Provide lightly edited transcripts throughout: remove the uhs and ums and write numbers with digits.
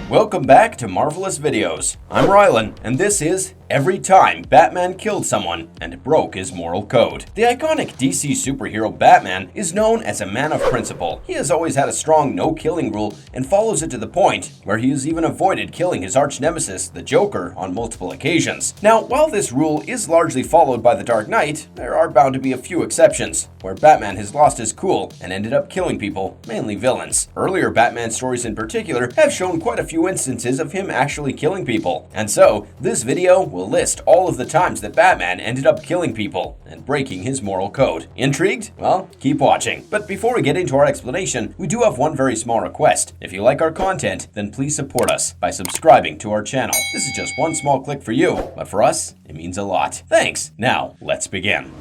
Welcome back to Marvelous Videos. I'm Rylan, and this is Every Time Batman Killed Someone and Broke His Moral Code. The iconic DC superhero Batman is known as a man of principle. He has always had a strong no-killing rule and follows it to the point where he has even avoided killing his arch-nemesis, the Joker, on multiple occasions. Now, while this rule is largely followed by the Dark Knight, there are bound to be a few exceptions, where Batman has lost his cool and ended up killing people, mainly villains. Earlier Batman stories in particular have shown quite a few instances of him actually killing people, and so this video will list all of the times that Batman ended up killing people and breaking his moral code. Intrigued? Well, keep watching. But before we get into our explanation, we do have one very small request. If you like our content, then please support us by subscribing to our channel. This is just one small click for you, but for us, it means a lot. Thanks. Now, let's begin.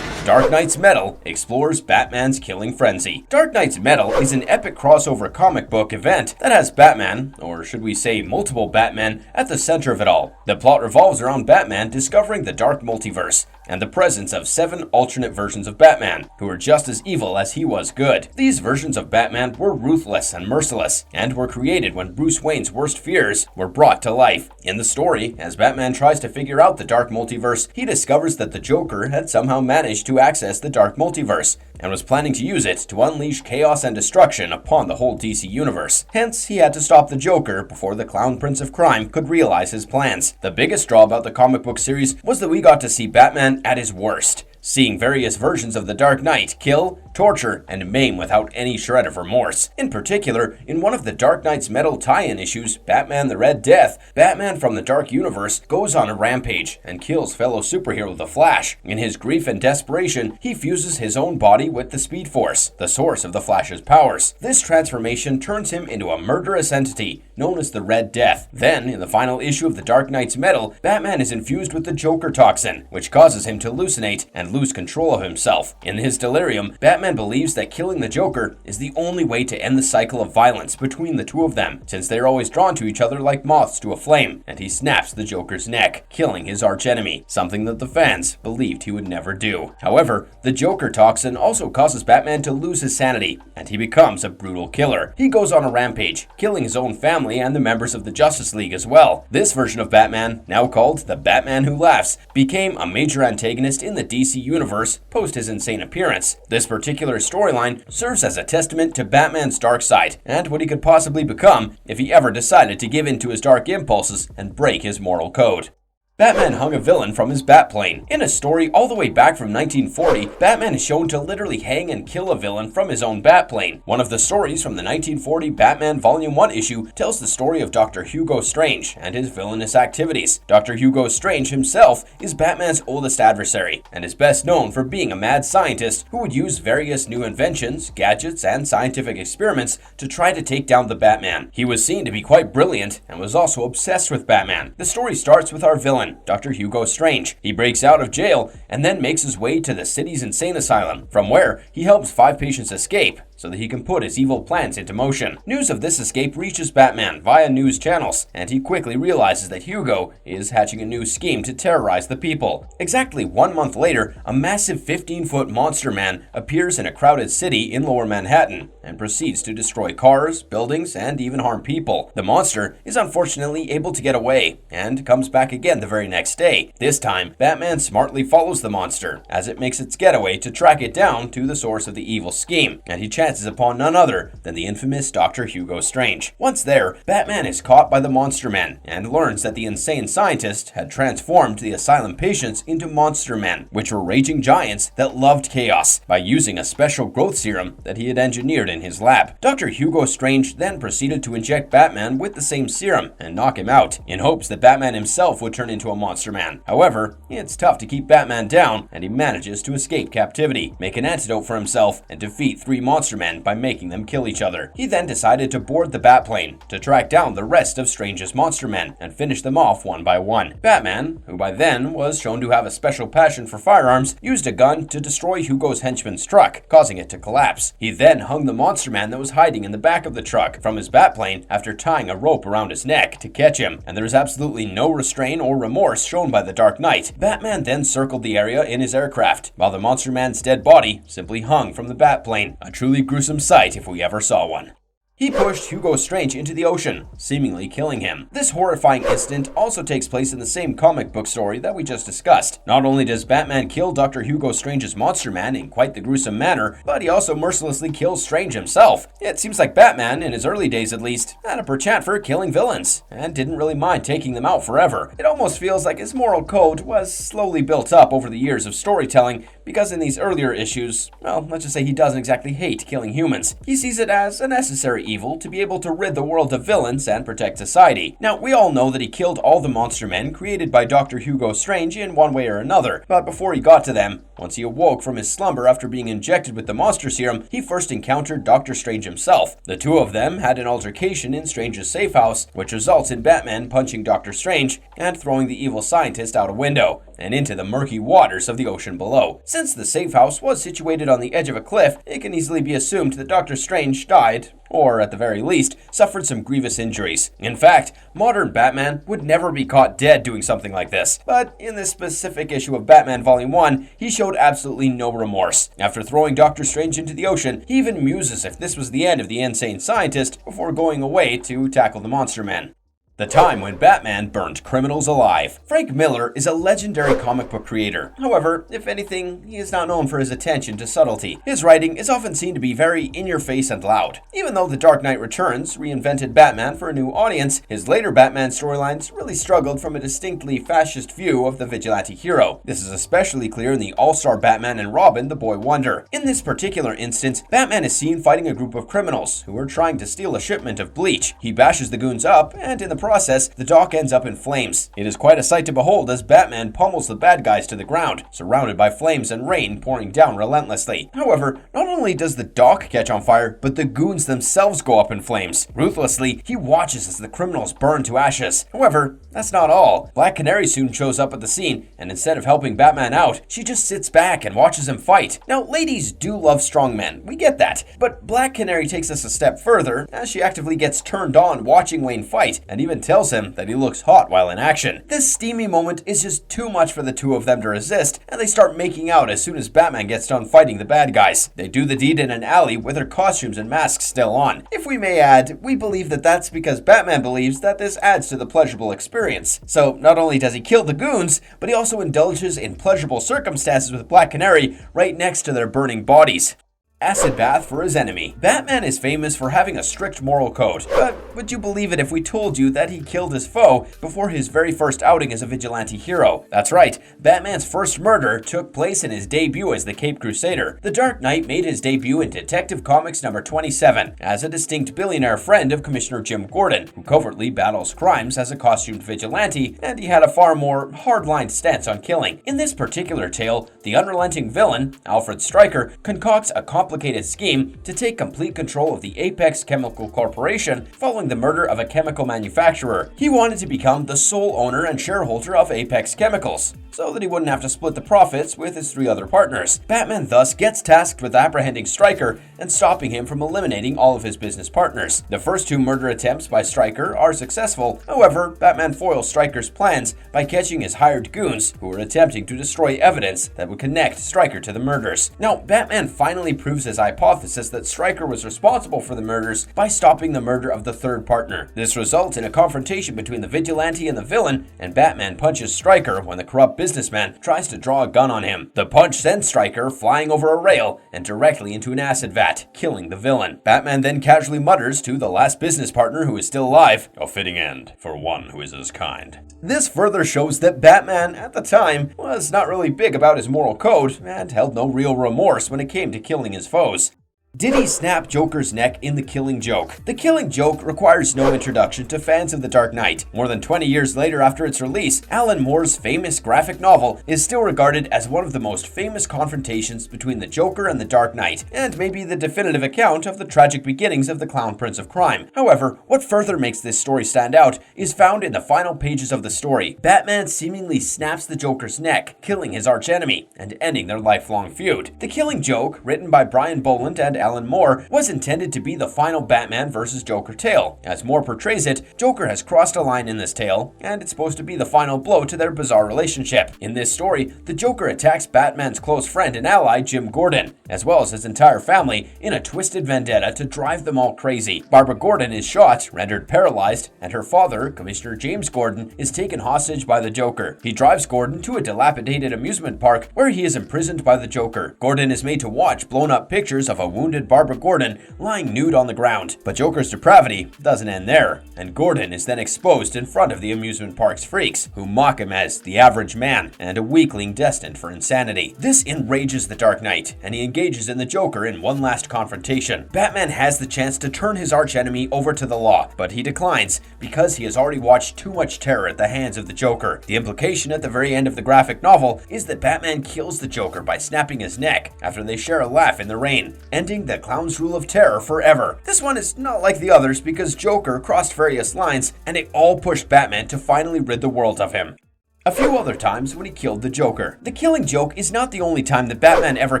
Dark Knight's Metal explores Batman's killing frenzy. Dark Knight's Metal is an epic crossover comic book event that has Batman, or should we say multiple Batmen, at the center of it all. The plot revolves around Batman discovering the dark multiverse and the presence of 7 alternate versions of Batman, who were just as evil as he was good. These versions of Batman were ruthless and merciless, and were created when Bruce Wayne's worst fears were brought to life. In the story, as Batman tries to figure out the dark multiverse, he discovers that the Joker had somehow managed to access the dark multiverse, and was planning to use it to unleash chaos and destruction upon the whole DC universe. Hence, he had to stop the Joker before the Clown Prince of Crime could realize his plans. The biggest draw about the comic book series was that we got to see Batman at his worst, seeing various versions of the Dark Knight kill, torture, and maim without any shred of remorse. In particular, in one of the Dark Knight's Metal tie-in issues, Batman the Red Death, Batman from the Dark Universe goes on a rampage and kills fellow superhero The Flash. In his grief and desperation, he fuses his own body with the Speed Force, the source of the Flash's powers. This transformation turns him into a murderous entity known as the Red Death. Then, in the final issue of the Dark Knight's Metal, Batman is infused with the Joker toxin, which causes him to hallucinate and lose control of himself. In his delirium, Batman believes that killing the Joker is the only way to end the cycle of violence between the two of them, since they are always drawn to each other like moths to a flame, and he snaps the Joker's neck, killing his archenemy, something that the fans believed he would never do. However, the Joker toxin also causes Batman to lose his sanity, and he becomes a brutal killer. He goes on a rampage, killing his own family and the members of the Justice League as well. This version of Batman, now called the Batman Who Laughs, became a major antagonist in the DC universe post his insane appearance. This particular storyline serves as a testament to Batman's dark side and what he could possibly become if he ever decided to give in to his dark impulses and break his moral code. Batman hung a villain from his batplane. In a story all the way back from 1940, Batman is shown to literally hang and kill a villain from his own batplane. One of the stories from the 1940 Batman Volume 1 issue tells the story of Dr. Hugo Strange and his villainous activities. Dr. Hugo Strange himself is Batman's oldest adversary, and is best known for being a mad scientist who would use various new inventions, gadgets, and scientific experiments to try to take down the Batman. He was seen to be quite brilliant and was also obsessed with Batman. The story starts with our villain, Dr. Hugo Strange. He breaks out of jail and then makes his way to the city's insane asylum, from where he helps 5 patients escape so that he can put his evil plans into motion. News of this escape reaches Batman via news channels, and he quickly realizes that Hugo is hatching a new scheme to terrorize the people. Exactly 1 month later, a massive 15-foot monster man appears in a crowded city in Lower Manhattan and proceeds to destroy cars, buildings, and even harm people. The monster is unfortunately able to get away and comes back again the very next day. This time, Batman smartly follows the monster as it makes its getaway to track it down to the source of the evil scheme, and he chances upon none other than the infamous Dr. Hugo Strange. Once there, Batman is caught by the Monster Men and learns that the insane scientist had transformed the asylum patients into monster men, which were raging giants that loved chaos, by using a special growth serum that he had engineered in his lab. Dr. Hugo Strange then proceeded to inject Batman with the same serum and knock him out, in hopes that Batman himself would turn into a monster man. However, it's tough to keep Batman down, and he manages to escape captivity, make an antidote for himself, and defeat 3 monster men by making them kill each other. He then decided to board the batplane to track down the rest of Strange's monster men and finish them off one by one. Batman, who by then was shown to have a special passion for firearms, used a gun to destroy Hugo's henchman's truck, causing it to collapse. He then hung the monster man that was hiding in the back of the truck from his batplane after tying a rope around his neck to catch him, and there is absolutely no restraint or remorse shown by the Dark Knight, Batman then circled the area in his aircraft, while the Monster Man's dead body simply hung from the batplane, a truly gruesome sight if we ever saw one. He pushed Hugo Strange into the ocean, seemingly killing him. This horrifying incident also takes place in the same comic book story that we just discussed. Not only does Batman kill Dr. Hugo Strange's Monster Man in quite the gruesome manner, but he also mercilessly kills Strange himself. It seems like Batman, in his early days at least, had a penchant for killing villains, and didn't really mind taking them out forever. It almost feels like his moral code was slowly built up over the years of storytelling, because in these earlier issues, well, let's just say he doesn't exactly hate killing humans. He sees it as a necessary evil to be able to rid the world of villains and protect society. Now, we all know that he killed all the monster men created by Dr. Hugo Strange in one way or another, but before he got to them, once he awoke from his slumber after being injected with the monster serum, he first encountered Dr. Strange himself. The two of them had an altercation in Strange's safe house, which results in Batman punching Dr. Strange and throwing the evil scientist out a window and into the murky waters of the ocean below. Since the safe house was situated on the edge of a cliff, it can easily be assumed that Dr. Strange died, or at the very least, suffered some grievous injuries. In fact, modern Batman would never be caught dead doing something like this. But in this specific issue of Batman Volume 1, he showed absolutely no remorse. After throwing Dr. Strange into the ocean, he even muses if this was the end of the insane scientist before going away to tackle the Monster Man. The time when Batman burned criminals alive. Frank Miller is a legendary comic book creator. However, if anything, he is not known for his attention to subtlety. His writing is often seen to be very in-your-face and loud. Even though The Dark Knight Returns reinvented Batman for a new audience, his later Batman storylines really struggled from a distinctly fascist view of the vigilante hero. This is especially clear in the all-star Batman and Robin, the Boy Wonder. In this particular instance, Batman is seen fighting a group of criminals who are trying to steal a shipment of bleach. He bashes the goons up, and in the process, the dock ends up in flames. It is quite a sight to behold as Batman pummels the bad guys to the ground, surrounded by flames and rain pouring down relentlessly. However, not only does the dock catch on fire, but the goons themselves go up in flames. Ruthlessly, he watches as the criminals burn to ashes. However, that's not all. Black Canary soon shows up at the scene, and instead of helping Batman out, she just sits back and watches him fight. Now, ladies do love strong men, we get that, but Black Canary takes us a step further, as she actively gets turned on watching Wayne fight, and even tells him that he looks hot while in action. This steamy moment is just too much for the two of them to resist, and they start making out as soon as Batman gets done fighting the bad guys. They do the deed in an alley with their costumes and masks still on. If we may add, we believe that that's because Batman believes that this adds to the pleasurable experience. So not only does he kill the goons, but he also indulges in pleasurable circumstances with Black Canary right next to their burning bodies. Acid bath for his enemy. Batman is famous for having a strict moral code, but would you believe it if we told you that he killed his foe before his very first outing as a vigilante hero? That's right, Batman's first murder took place in his debut as the Caped Crusader. The Dark Knight made his debut in Detective Comics number 27 as a distinct billionaire friend of Commissioner Jim Gordon, who covertly battles crimes as a costumed vigilante, and he had a far more hard-lined stance on killing. In this particular tale, the unrelenting villain, Alfred Stryker, concocts a complicated scheme to take complete control of the Apex Chemical Corporation following the murder of a chemical manufacturer. He wanted to become the sole owner and shareholder of Apex Chemicals, so that he wouldn't have to split the profits with his three other partners. Batman thus gets tasked with apprehending Stryker and stopping him from eliminating all of his business partners. The first two murder attempts by Stryker are successful. However, Batman foils Stryker's plans by catching his hired goons who were attempting to destroy evidence that would connect Stryker to the murders. Now, Batman finally proves his hypothesis that Stryker was responsible for the murders by stopping the murder of the third partner. This results in a confrontation between the vigilante and the villain, and Batman punches Stryker when the corrupt businessman tries to draw a gun on him. The punch sends Stryker flying over a rail and directly into an acid vat, killing the villain. Batman then casually mutters to the last business partner who is still alive, "A fitting end for one who is his kind." This further shows that Batman, at the time, was not really big about his moral code and held no real remorse when it came to killing his foes. Did he snap Joker's neck in The Killing Joke? The Killing Joke requires no introduction to fans of The Dark Knight. More than 20 years later after its release, Alan Moore's famous graphic novel is still regarded as one of the most famous confrontations between the Joker and the Dark Knight, and maybe the definitive account of the tragic beginnings of the Clown Prince of Crime. However, what further makes this story stand out is found in the final pages of the story. Batman seemingly snaps the Joker's neck, killing his archenemy and ending their lifelong feud. The Killing Joke, written by Brian Boland and Alan Moore, was intended to be the final Batman vs. Joker tale. As Moore portrays it, Joker has crossed a line in this tale, and it's supposed to be the final blow to their bizarre relationship. In this story, the Joker attacks Batman's close friend and ally, Jim Gordon, as well as his entire family, in a twisted vendetta to drive them all crazy. Barbara Gordon is shot, rendered paralyzed, and her father, Commissioner James Gordon, is taken hostage by the Joker. He drives Gordon to a dilapidated amusement park where he is imprisoned by the Joker. Gordon is made to watch blown-up pictures of a wounded Barbara Gordon lying nude on the ground. But Joker's depravity doesn't end there, and Gordon is then exposed in front of the amusement park's freaks, who mock him as the average man and a weakling destined for insanity. This enrages the Dark Knight, and he engages in the Joker in one last confrontation. Batman has the chance to turn his archenemy over to the law, but he declines because he has already watched too much terror at the hands of the Joker. The implication at the very end of the graphic novel is that Batman kills the Joker by snapping his neck after they share a laugh in the rain, ending the clown's rule of terror forever. This one is not like the others because Joker crossed various lines, and it all pushed Batman to finally rid the world of him. A few other times when he killed the Joker. The killing joke is not the only time that Batman ever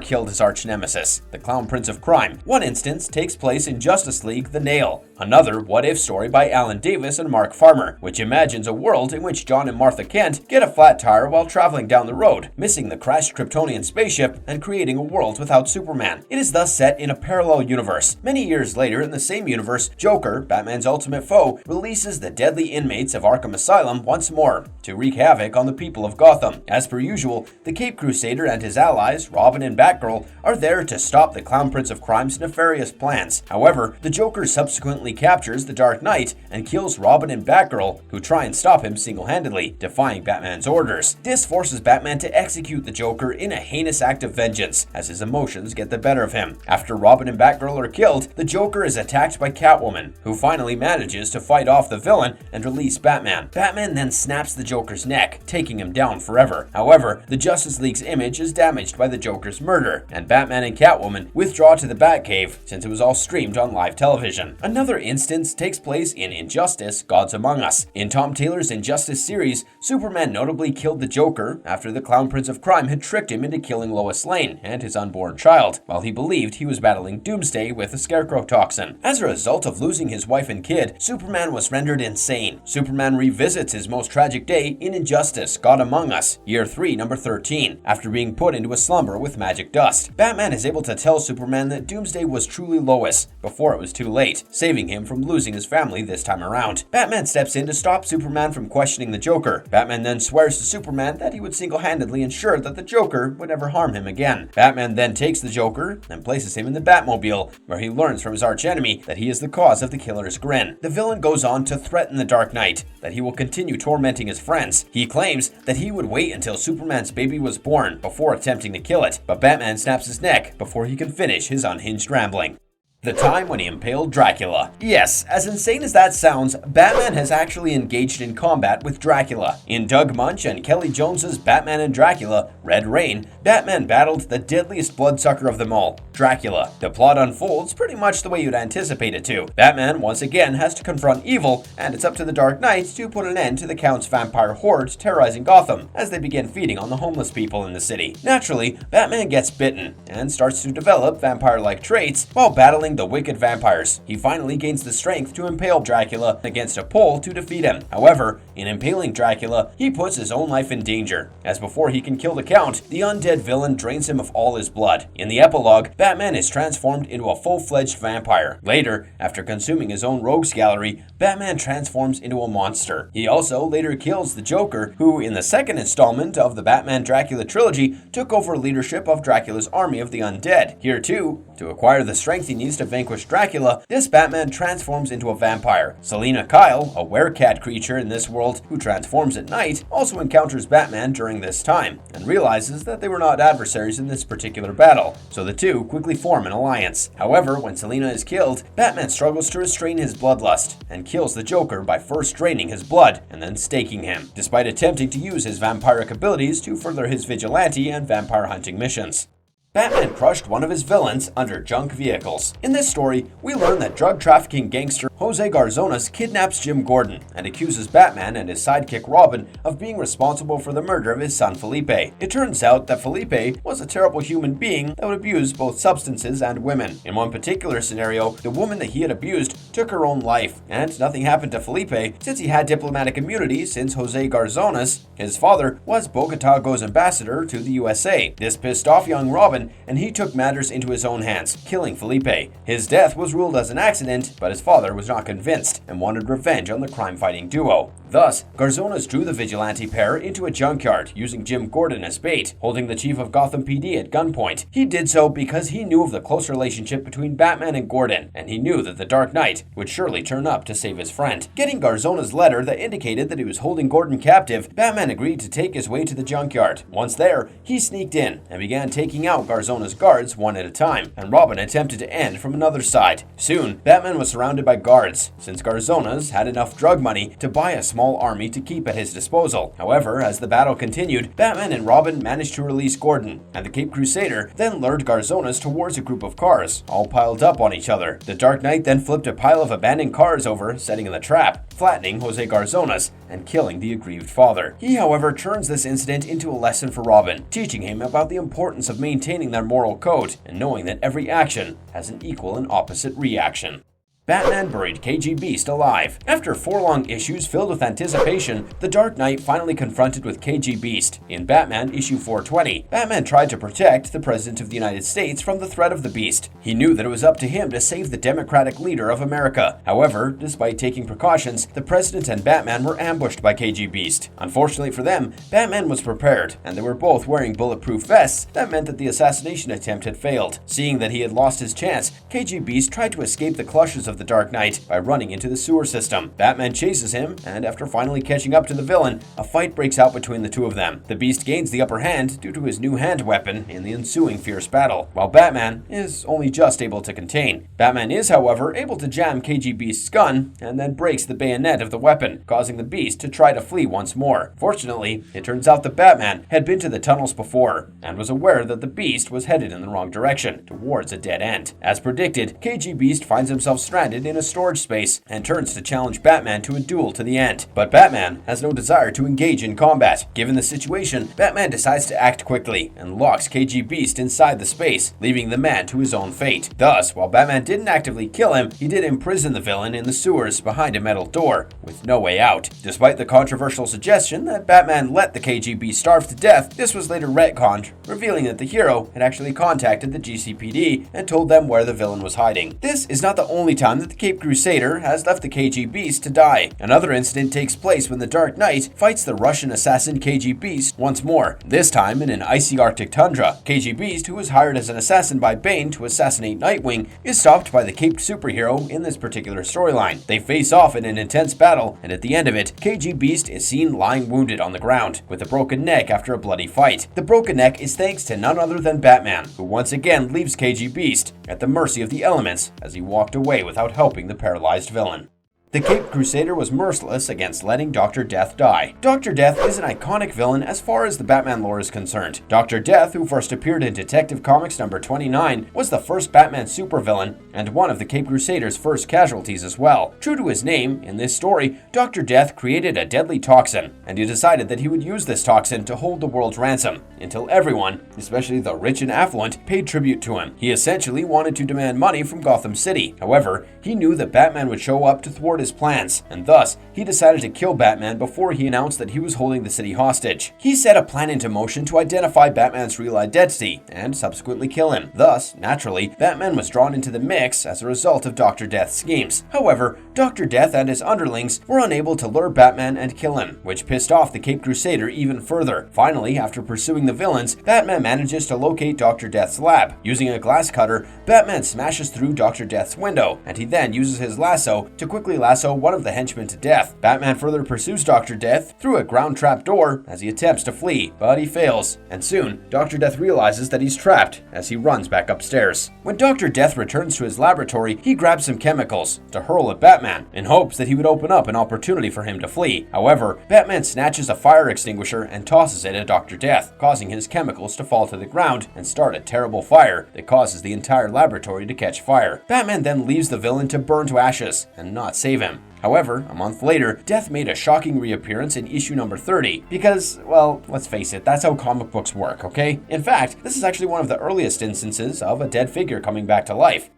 killed his arch-nemesis, the Clown Prince of Crime. One instance takes place in Justice League: The Nail, another what-if story by Alan Davis and Mark Farmer, which imagines a world in which John and Martha Kent get a flat tire while traveling down the road, missing the crashed Kryptonian spaceship and creating a world without Superman. It is thus set in a parallel universe. Many years later, in the same universe, Joker, Batman's ultimate foe, releases the deadly inmates of Arkham Asylum once more to wreak havoc on the people of Gotham. As per usual, the Cape Crusader and his allies, Robin and Batgirl, are there to stop the Clown Prince of Crime's nefarious plans. However, the Joker subsequently captures the Dark Knight and kills Robin and Batgirl, who try and stop him single-handedly, defying Batman's orders. This forces Batman to execute the Joker in a heinous act of vengeance, as his emotions get the better of him. After Robin and Batgirl are killed, the Joker is attacked by Catwoman, who finally manages to fight off the villain and release Batman. Batman then snaps the Joker's neck, taking him down forever. However, the Justice League's image is damaged by the Joker's murder, and Batman and Catwoman withdraw to the Batcave since it was all streamed on live television. Another instance takes place in Injustice: Gods Among Us. In Tom Taylor's Injustice series, Superman notably killed the Joker after the Clown Prince of Crime had tricked him into killing Lois Lane and his unborn child, while he believed he was battling Doomsday with a scarecrow toxin. As a result of losing his wife and kid, Superman was rendered insane. Superman revisits his most tragic day in Injustice: God Among Us, Year 3, Number 13, after being put into a slumber with magic dust. Batman is able to tell Superman that Doomsday was truly Lois before it was too late, saving him from losing his family this time around. Batman steps in to stop Superman from questioning the Joker. Batman then swears to Superman that he would single-handedly ensure that the Joker would never harm him again. Batman then takes the Joker and places him in the Batmobile, where he learns from his archenemy that he is the cause of the killer's grin. The villain goes on to threaten the Dark Knight that he will continue tormenting his friends. He claims that he would wait until Superman's baby was born before attempting to kill it, but Batman snaps his neck before he can finish his unhinged rambling. The time when he impaled Dracula. Yes, as insane as that sounds, Batman has actually engaged in combat with Dracula. In Doug Munch and Kelly Jones's Batman and Dracula: Red Rain, Batman battled the deadliest bloodsucker of them all, Dracula. The plot unfolds pretty much the way you'd anticipate it to. Batman once again has to confront evil, and it's up to the Dark Knight to put an end to the Count's vampire horde terrorizing Gotham as they begin feeding on the homeless people in the city. Naturally, Batman gets bitten and starts to develop vampire-like traits while battling the wicked vampires. He finally gains the strength to impale Dracula against a pole to defeat him. However, in impaling Dracula, he puts his own life in danger, as before he can kill the Count, the undead villain drains him of all his blood. In the epilogue, Batman is transformed into a full-fledged vampire. Later, after consuming his own rogues gallery, Batman transforms into a monster. He also later kills the Joker, who in the second installment of the Batman-Dracula trilogy took over leadership of Dracula's army of the undead. Here too, to acquire the strength he needs to vanquish Dracula, this Batman transforms into a vampire. Selina Kyle, a werecat creature in this world who transforms at night, also encounters Batman during this time, and realizes that they were not adversaries in this particular battle, so the two quickly form an alliance. However, when Selina is killed, Batman struggles to restrain his bloodlust, and kills the Joker by first draining his blood, and then staking him, despite attempting to use his vampiric abilities to further his vigilante and vampire hunting missions. Batman crushed one of his villains under junk vehicles. In this story, we learn that drug trafficking gangster Jose Garzonas kidnaps Jim Gordon and accuses Batman and his sidekick Robin of being responsible for the murder of his son Felipe. It turns out that Felipe was a terrible human being that would abuse both substances and women. In one particular scenario, the woman that he had abused took her own life, and nothing happened to Felipe since he had diplomatic immunity since Jose Garzonas, his father, was Bogotago's ambassador to the USA. This pissed off young Robin, and he took matters into his own hands, killing Felipe. His death was ruled as an accident, but his father was not convinced and wanted revenge on the crime-fighting duo. Thus, Garzonas drew the vigilante pair into a junkyard, using Jim Gordon as bait, holding the chief of Gotham PD at gunpoint. He did so because he knew of the close relationship between Batman and Gordon, and he knew that the Dark Knight would surely turn up to save his friend. Getting Garzona's letter that indicated that he was holding Gordon captive, Batman agreed to take his way to the junkyard. Once there, he sneaked in and began taking out Garzona's guards one at a time, and Robin attempted to end from another side. Soon, Batman was surrounded by guards, since Garzona's had enough drug money to buy a small army to keep at his disposal. However, as the battle continued, Batman and Robin managed to release Gordon, and the Caped Crusader then lured Garzonas towards a group of cars, all piled up on each other. The Dark Knight then flipped a pile of abandoned cars over, setting in the trap, flattening Jose Garzonas and killing the aggrieved father. He, however, turns this incident into a lesson for Robin, teaching him about the importance of maintaining their moral code and knowing that every action has an equal and opposite reaction. Batman buried KGB Beast alive. After 4 long issues filled with anticipation, the Dark Knight finally confronted with KGB Beast. In Batman issue 420, Batman tried to protect the President of the United States from the threat of the Beast. He knew that it was up to him to save the democratic leader of America. However, despite taking precautions, the President and Batman were ambushed by KGB Beast. Unfortunately for them, Batman was prepared, and they were both wearing bulletproof vests that meant that the assassination attempt had failed. Seeing that he had lost his chance, KGB Beast tried to escape the clutches of the Dark Knight by running into the sewer system. Batman chases him, and after finally catching up to the villain, a fight breaks out between the two of them. The Beast gains the upper hand due to his new hand weapon in the ensuing fierce battle, while Batman is only just able to contain. Batman is, however, able to jam KGB Beast's gun, and then breaks the bayonet of the weapon, causing the Beast to try to flee once more. Fortunately, it turns out that Batman had been to the tunnels before, and was aware that the Beast was headed in the wrong direction, towards a dead end. As predicted, KGB Beast finds himself stranded in a storage space and turns to challenge Batman to a duel to the end. But Batman has no desire to engage in combat. Given the situation, Batman decides to act quickly and locks KGB Beast inside the space, leaving the man to his own fate. Thus, while Batman didn't actively kill him, he did imprison the villain in the sewers behind a metal door, with no way out. Despite the controversial suggestion that Batman let the KGB starve to death, this was later retconned, revealing that the hero had actually contacted the GCPD and told them where the villain was hiding. This is not the only time that the Caped Crusader has left the KGB Beast to die. Another incident takes place when the Dark Knight fights the Russian assassin KGB Beast once more, this time in an icy Arctic tundra. KGB Beast, who was hired as an assassin by Bane to assassinate Nightwing, is stopped by the caped superhero in this particular storyline. They face off in an intense battle, and at the end of it, KGB Beast is seen lying wounded on the ground, with a broken neck after a bloody fight. The broken neck is thanks to none other than Batman, who once again leaves KGB Beast at the mercy of the elements as he walked away without helping the paralyzed villain. The Caped Crusader was merciless against letting Dr. Death die. Dr. Death is an iconic villain as far as the Batman lore is concerned. Dr. Death, who first appeared in Detective Comics number 29, was the first Batman supervillain and one of the Caped Crusader's first casualties as well. True to his name, in this story, Dr. Death created a deadly toxin, and he decided that he would use this toxin to hold the world's ransom, until everyone, especially the rich and affluent, paid tribute to him. He essentially wanted to demand money from Gotham City. However, he knew that Batman would show up to thwart his plans, and thus he decided to kill Batman before he announced that he was holding the city hostage. He set a plan into motion to identify Batman's real identity and subsequently kill him. Thus, naturally, Batman was drawn into the mix as a result of Dr. Death's schemes. However, Dr. Death and his underlings were unable to lure Batman and kill him, which pissed off the Caped Crusader even further. Finally, after pursuing the villains, Batman manages to locate Dr. Death's lab. Using a glass cutter, Batman smashes through Dr. Death's window, and he then uses his lasso to quickly lasso lasso one of the henchmen to death. Batman further pursues Dr. Death through a ground trap door as he attempts to flee, but he fails, and soon Dr. Death realizes that he's trapped as he runs back upstairs. When Dr. Death returns to his laboratory, he grabs some chemicals to hurl at Batman in hopes that he would open up an opportunity for him to flee. However, Batman snatches a fire extinguisher and tosses it at Dr. Death, causing his chemicals to fall to the ground and start a terrible fire that causes the entire laboratory to catch fire. Batman then leaves the villain to burn to ashes and not save him. However, a month later, Death made a shocking reappearance in issue number 30 because, well, let's face it, that's how comic books work, okay? In fact, this is actually one of the earliest instances of a dead figure coming back to life.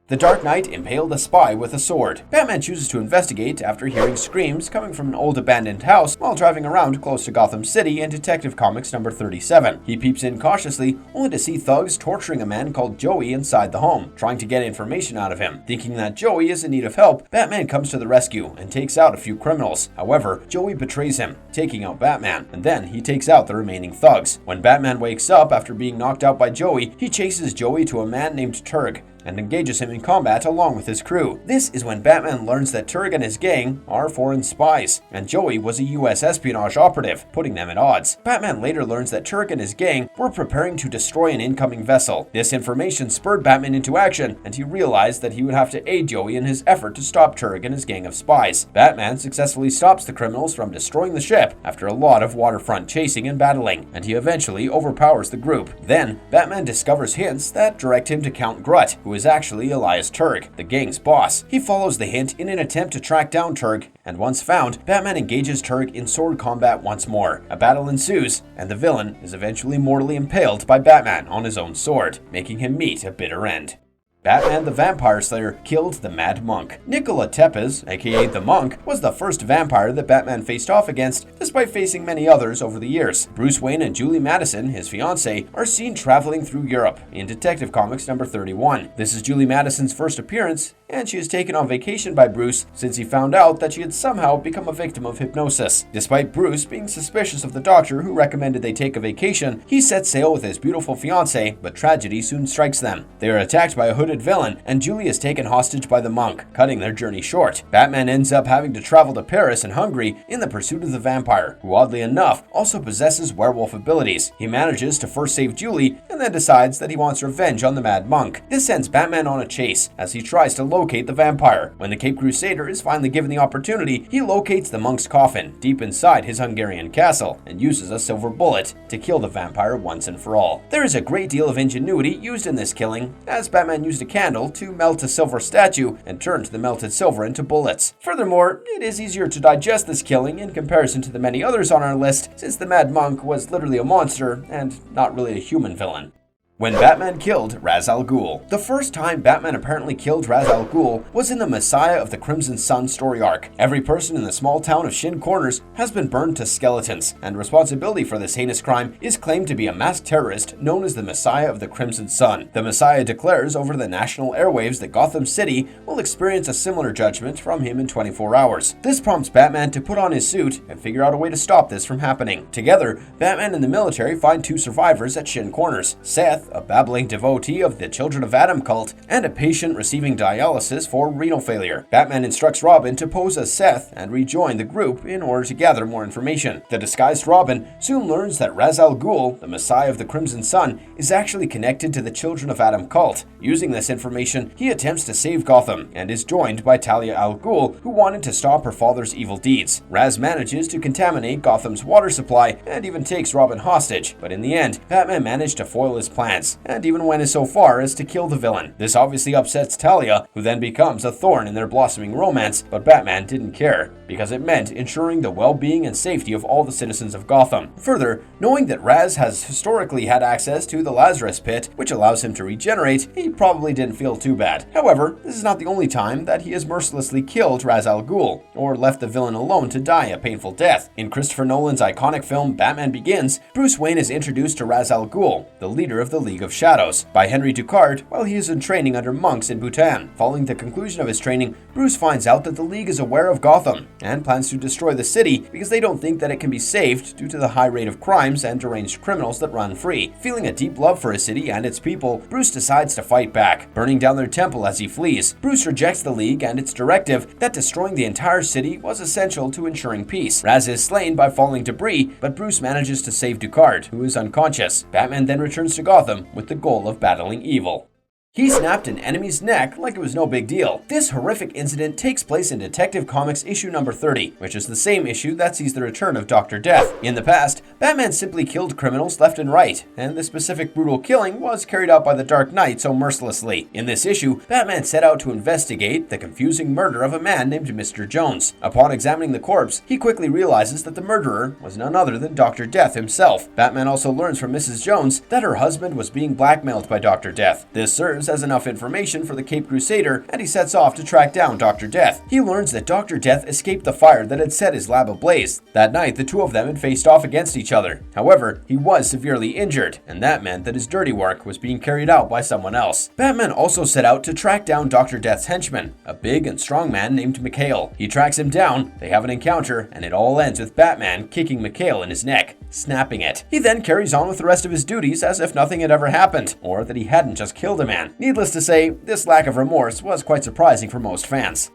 The Dark Knight impaled a spy with a sword. Batman chooses to investigate after hearing screams coming from an old abandoned house while driving around close to Gotham City in Detective Comics number 37. He peeps in cautiously, only to see thugs torturing a man called Joey inside the home, trying to get information out of him. Thinking that Joey is in need of help, Batman comes to the rescue and takes out a few criminals. However, Joey betrays him, taking out Batman, and then he takes out the remaining thugs. When Batman wakes up after being knocked out by Joey, he chases Joey to a man named Turg and engages him in combat along with his crew. This is when Batman learns that Turg and his gang are foreign spies, and Joey was a US espionage operative, putting them at odds. Batman later learns that Turg and his gang were preparing to destroy an incoming vessel. This information spurred Batman into action, and he realized that he would have to aid Joey in his effort to stop Turg and his gang of spies. Batman successfully stops the criminals from destroying the ship after a lot of waterfront chasing and battling, and he eventually overpowers the group. Then, Batman discovers hints that direct him to Count Grutt, who is actually Elias Turg, the gang's boss. He follows the hint in an attempt to track down Turg, and once found, Batman engages Turg in sword combat once more. A battle ensues, and the villain is eventually mortally impaled by Batman on his own sword, making him meet a bitter end. Batman the Vampire Slayer killed the Mad Monk. Nikola Tepes, aka the Monk, was the first vampire that Batman faced off against, despite facing many others over the years. Bruce Wayne and Julie Madison, his fiancée, are seen traveling through Europe in Detective Comics number 31. This is Julie Madison's first appearance, and she is taken on vacation by Bruce since he found out that she had somehow become a victim of hypnosis. Despite Bruce being suspicious of the doctor who recommended they take a vacation, he sets sail with his beautiful fiancée, but tragedy soon strikes them. They are attacked by a hooded villain, and Julie is taken hostage by the monk, cutting their journey short. Batman ends up having to travel to Paris and Hungary in the pursuit of the vampire, who oddly enough also possesses werewolf abilities. He manages to first save Julie, and then decides that he wants revenge on the Mad Monk. This sends Batman on a chase as he tries to locate the vampire. When the Cape Crusader is finally given the opportunity, he locates the monk's coffin deep inside his Hungarian castle and uses a silver bullet to kill the vampire once and for all. There is a great deal of ingenuity used in this killing, as Batman used a candle to melt a silver statue and turned the melted silver into bullets. Furthermore, it is easier to digest this killing in comparison to the many others on our list, since the Mad Monk was literally a monster and not really a human villain. When Batman killed Raz Al Ghul. The first time Batman apparently killed Raz Al Ghul was in the Messiah of the Crimson Sun story arc. Every person in the small town of Shin Corners has been burned to skeletons, and responsibility for this heinous crime is claimed to be a masked terrorist known as the Messiah of the Crimson Sun. The Messiah declares over the national airwaves that Gotham City will experience a similar judgment from him in 24 hours. This prompts Batman to put on his suit and figure out a way to stop this from happening. Together, Batman and the military find two survivors at Shin Corners: Seth, a babbling devotee of the Children of Adam cult, and a patient receiving dialysis for renal failure. Batman instructs Robin to pose as Seth and rejoin the group in order to gather more information. The disguised Robin soon learns that Raz Al Ghul, the Messiah of the Crimson Sun, is actually connected to the Children of Adam cult. Using this information, he attempts to save Gotham and is joined by Talia al Ghul, who wanted to stop her father's evil deeds. Raz manages to contaminate Gotham's water supply and even takes Robin hostage, but in the end, Batman managed to foil his plans and even went so far as to kill the villain. This obviously upsets Talia, who then becomes a thorn in their blossoming romance, but Batman didn't care, because it meant ensuring the well-being and safety of all the citizens of Gotham. Further, knowing that Raz has historically had access to the Lazarus Pit, which allows him to regenerate, he probably didn't feel too bad. However, this is not the only time that he has mercilessly killed Raz Al Ghul, or left the villain alone to die a painful death. In Christopher Nolan's iconic film Batman Begins, Bruce Wayne is introduced to Raz Al Ghul, the leader of the League of Shadows, by Henry Ducard while he is in training under monks in Bhutan. Following the conclusion of his training, Bruce finds out that the League is aware of Gotham and plans to destroy the city because they don't think that it can be saved due to the high rate of crimes and deranged criminals that run free. Feeling a deep love for his city and its people, Bruce decides to fight back, burning down their temple as he flees. Bruce rejects the League and its directive that destroying the entire city was essential to ensuring peace. Raz is slain by falling debris, but Bruce manages to save Ducard, who is unconscious. Batman then returns to Gotham with the goal of battling evil. He snapped an enemy's neck like it was no big deal. This horrific incident takes place in Detective Comics issue number 30, which is the same issue that sees the return of Dr. Death. In the past, Batman simply killed criminals left and right, and the specific brutal killing was carried out by the Dark Knight so mercilessly. In this issue, Batman set out to investigate the confusing murder of a man named Mr. Jones. Upon examining the corpse, he quickly realizes that the murderer was none other than Dr. Death himself. Batman also learns from Mrs. Jones that her husband was being blackmailed by Dr. Death. This serves as enough information for the Caped Crusader, and he sets off to track down Dr. Death. He learns that Dr. Death escaped the fire that had set his lab ablaze. That night, the two of them had faced off against each other. However, he was severely injured, and that meant that his dirty work was being carried out by someone else. Batman also set out to track down Dr. Death's henchman, a big and strong man named Mikhail. He tracks him down, they have an encounter, and it all ends with Batman kicking Mikhail in his neck, snapping it. He then carries on with the rest of his duties as if nothing had ever happened, or that he hadn't just killed a man. Needless to say, this lack of remorse was quite surprising for most fans.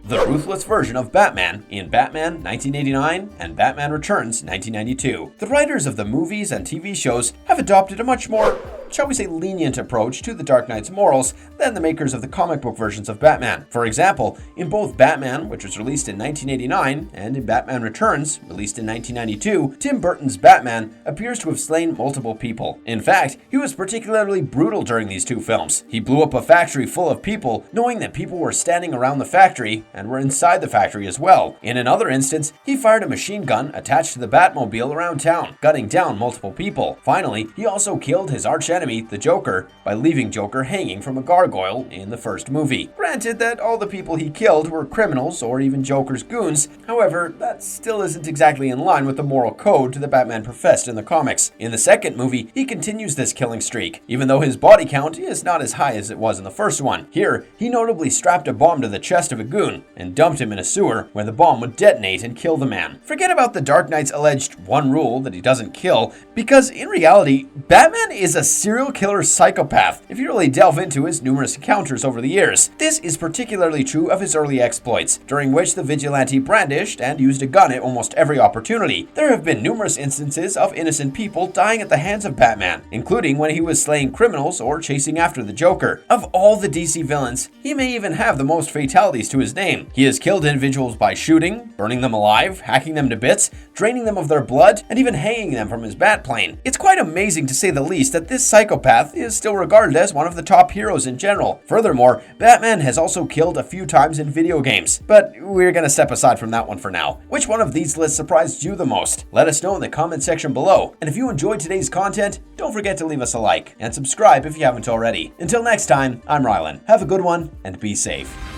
The ruthless version of Batman in Batman 1989 and Batman Returns 1992. The writers of the movies and TV shows have adopted a much more, shall we say, lenient approach to the Dark Knight's morals than the makers of the comic book versions of Batman. For example, in both Batman, which was released in 1989, and in Batman Returns, released in 1992, Tim Burton's Batman appears to have slain multiple people. In fact, he was particularly brutal during these two films. He blew up a factory full of people, knowing that people were standing around the factory and were inside the factory as well. In another instance, he fired a machine gun attached to the Batmobile around town, gunning down multiple people. Finally, he also killed his archenemy, the Joker, by leaving Joker hanging from a gargoyle in the first movie. Granted that all the people he killed were criminals or even Joker's goons, however, that still isn't exactly in line with the moral code that Batman professed in the comics. In the second movie, he continues this killing streak, even though his body count is not as high as it was in the first one. Here, he notably strapped a bomb to the chest of a goon and dumped him in a sewer where the bomb would detonate and kill the man. Forget about the Dark Knight's alleged one rule that he doesn't kill, because in reality, Batman is a serial killer psychopath if you really delve into his numerous encounters over the years. This is particularly true of his early exploits, during which the vigilante brandished and used a gun at almost every opportunity. There have been numerous instances of innocent people dying at the hands of Batman, including when he was slaying criminals or chasing after the Joker. Of all the DC villains, he may even have the most fatalities to his name. He has killed individuals by shooting, burning them alive, hacking them to bits, draining them of their blood, and even hanging them from his batplane. It's quite amazing, to say the least, that this psychopath is still regarded as one of the top heroes in general. Furthermore, Batman has also killed a few times in video games, but we're gonna step aside from that one for now. Which one of these lists surprised you the most? Let us know in the comment section below. And if you enjoyed today's content, don't forget to leave us a like and subscribe if you haven't already. Until next time, I'm Rylan. Have a good one and be safe.